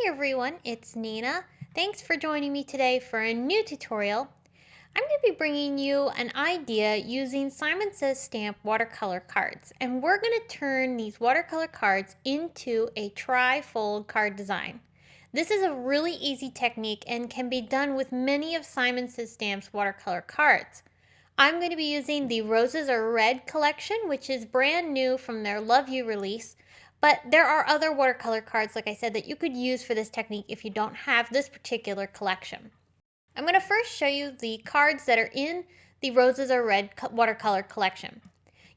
Everyone, it's Nina. Thanks for joining me today for a new tutorial. I'm going to be bringing you an idea using Simon Says Stamp watercolor cards, and we're going to turn these watercolor cards into a tri-fold card design. This is a really easy technique and can be done with many of Simon Says Stamp's watercolor cards. I'm going to be using the Roses Are Red collection, which is brand new from their Love You release. But there are other watercolor cards, like I said, that you could use for this technique if you don't have this particular collection. I'm going to first show you the cards that are in the Roses Are Red watercolor collection.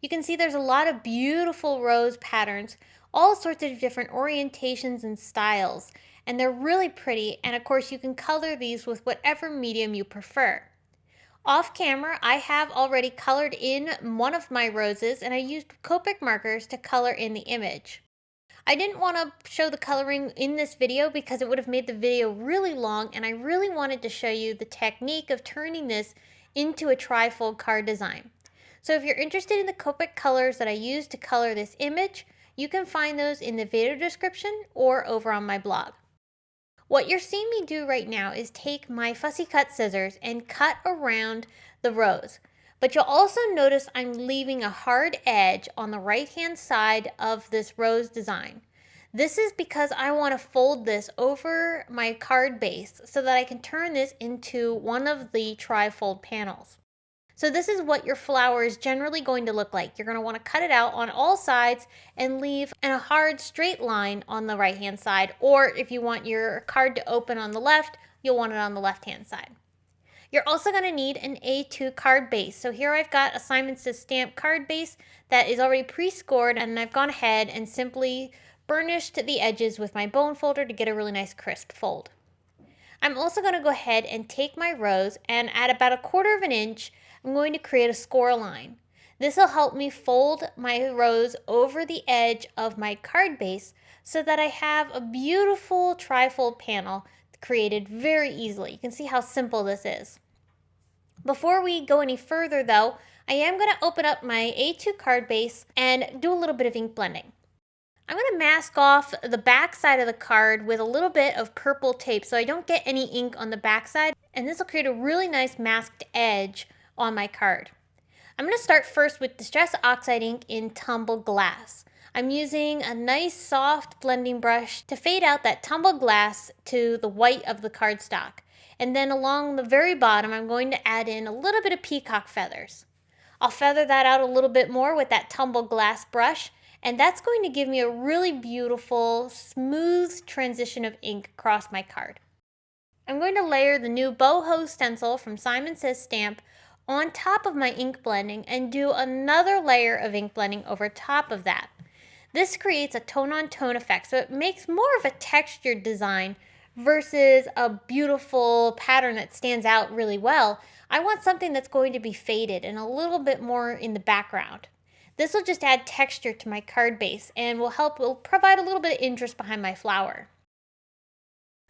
You can see there's a lot of beautiful rose patterns, all sorts of different orientations and styles, and they're really pretty, and of course you can color these with whatever medium you prefer. Off camera, I have already colored in one of my roses, and I used Copic markers to color in the image. I didn't want to show the coloring in this video because it would have made the video really long, and I really wanted to show you the technique of turning this into a tri-fold card design. So if you're interested in the Copic colors that I used to color this image, you can find those in the video description or over on my blog. What you're seeing me do right now is take my fussy cut scissors and cut around the rose. But you'll also notice I'm leaving a hard edge on the right hand side of this rose design. This is because I want to fold this over my card base so that I can turn this into one of the tri-fold panels. So this is what your flower is generally going to look like. You're going to want to cut it out on all sides and leave a hard straight line on the right hand side, or if you want your card to open on the left, you'll want it on the left hand side. You're also going to need an A2 card base. So here I've got a Simon Says Stamp card base that is already pre-scored, and I've gone ahead and simply burnished the edges with my bone folder to get a really nice crisp fold. I'm also going to go ahead and take my rose, and at about 1/4 of an inch, I'm going to create a score line. This will help me fold my rose over the edge of my card base so that I have a beautiful tri-fold panel created very easily. You can see how simple this is. Before we go any further though, I am going to open up my A2 card base and do a little bit of ink blending. I'm going to mask off the back side of the card with a little bit of purple tape so I don't get any ink on the back side, and this will create a really nice masked edge on my card. I'm going to start first with Distress Oxide ink in Tumbled Glass. I'm using a nice soft blending brush to fade out that tumbled glass to the white of the cardstock. And then along the very bottom, I'm going to add in a little bit of peacock feathers. I'll feather that out a little bit more with that tumbled glass brush, and that's going to give me a really beautiful, smooth transition of ink across my card. I'm going to layer the new BOHO stencil from Simon Says Stamp on top of my ink blending and do another layer of ink blending over top of that. This creates a tone-on-tone effect, so it makes more of a textured design versus a beautiful pattern that stands out really well. I want something that's going to be faded and a little bit more in the background. This will just add texture to my card base and will provide a little bit of interest behind my flower.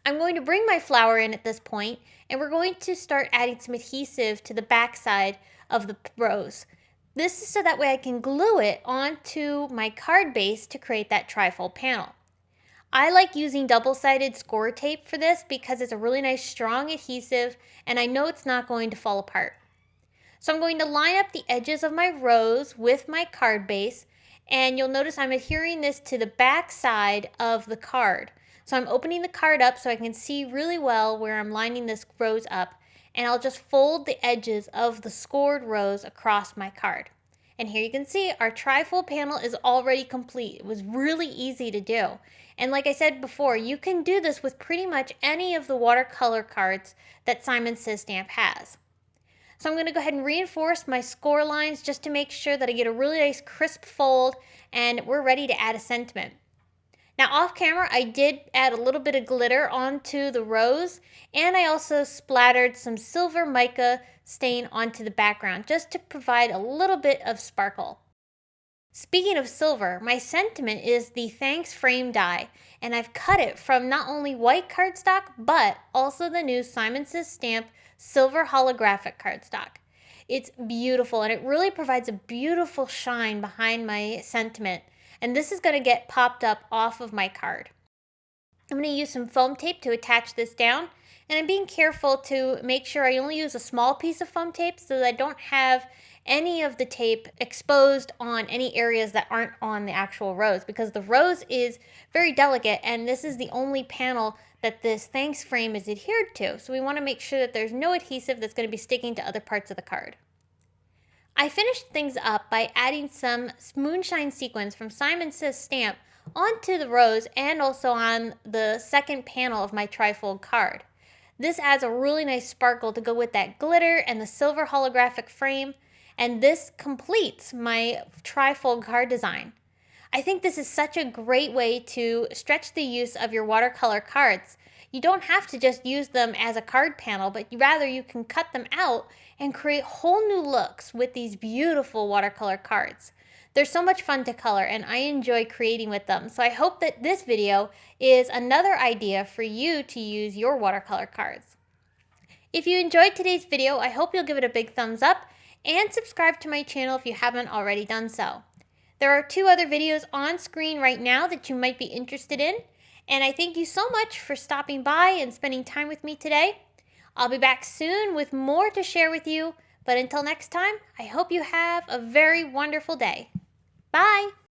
I'm going to bring my flower in at this point, and we're going to start adding some adhesive to the back side of the rose. This is so that way I can glue it onto my card base to create that tri-fold panel. I like using double-sided score tape for this because it's a really nice strong adhesive, and I know it's not going to fall apart. So I'm going to line up the edges of my rose with my card base, and you'll notice I'm adhering this to the back side of the card. So I'm opening the card up so I can see really well where I'm lining this rose up, and I'll just fold the edges of the scored rose across my card. And here you can see our tri-fold panel is already complete. It was really easy to do. And like I said before, you can do this with pretty much any of the watercolor cards that Simon Says Stamp has. So I'm going to go ahead and reinforce my score lines just to make sure that I get a really nice crisp fold, and we're ready to add a sentiment. Now off camera, I did add a little bit of glitter onto the rose, and I also splattered some silver mica stain onto the background just to provide a little bit of sparkle. Speaking of silver, my sentiment is the Thanks frame die, and I've cut it from not only white cardstock, but also the new Simon Says Stamp silver holographic cardstock. It's beautiful, and it really provides a beautiful shine behind my sentiment, and this is going to get popped up off of my card. I'm going to use some foam tape to attach this down, and I'm being careful to make sure I only use a small piece of foam tape so that I don't have any of the tape exposed on any areas that aren't on the actual rose, because the rose is very delicate and this is the only panel that this thanks frame is adhered to. So we want to make sure that there's no adhesive that's going to be sticking to other parts of the card. I finished things up by adding some moonshine sequins from Simon Says stamp onto the rose and also on the second panel of my TriFold card. This adds a really nice sparkle to go with that glitter and the silver holographic frame, and this completes my TriFold card design. I think this is such a great way to stretch the use of your watercolor cards. You don't have to just use them as a card panel, but rather you can cut them out and create whole new looks with these beautiful watercolor cards. They're so much fun to color and I enjoy creating with them. So I hope that this video is another idea for you to use your watercolor cards. If you enjoyed today's video, I hope you'll give it a big thumbs up and subscribe to my channel if you haven't already done so. There are 2 other videos on screen right now that you might be interested in, and I thank you so much for stopping by and spending time with me today. I'll be back soon with more to share with you, but until next time, I hope you have a very wonderful day. Bye!